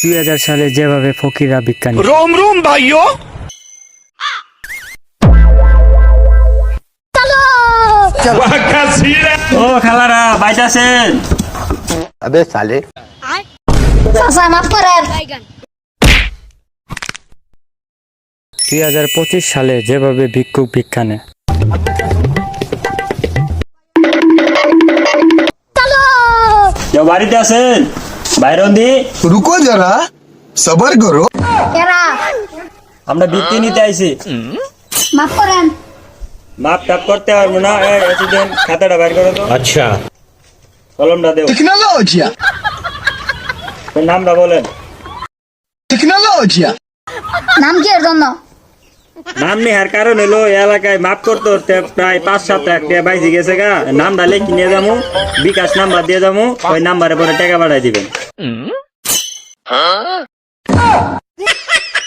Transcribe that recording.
2000 সালে যেভাবে ফকিরা বিজ্ঞানী रोम रोम भाइयों ও খালারা বাইতাছেন? अबे साले চাচা মাফ করেন। 2025 সালে যেভাবে ভিক্ষুক ভিক্ষা নেয় কেউ বাড়িতে আছেন? বাইরন দি रुको जरा सबर करो কেরা আমরা বৃত্তি নিতে আইছি। মাফ করেন। মাপ টাপ করতে পারবো না। দেন খাতাটা বাইর করো তো। আচ্ছা কলমটা দেও। टेक्नोलॉजिया তোর নামটা বলেন। टेक्नोलॉजिया নাম কি এর জন্য? নাম নেওয়ার কারণ হলো এই এলাকায় মাপ করতে করতে প্রায় 5-7 লাখ টাকা বাইজে গেছে গা। নামটা লিখে নিয়ে যাবো, বিকাশ নাম্বার দিয়ে যাবো, ওই নাম্বারে পরে টাকা পাঠাই দিবেন।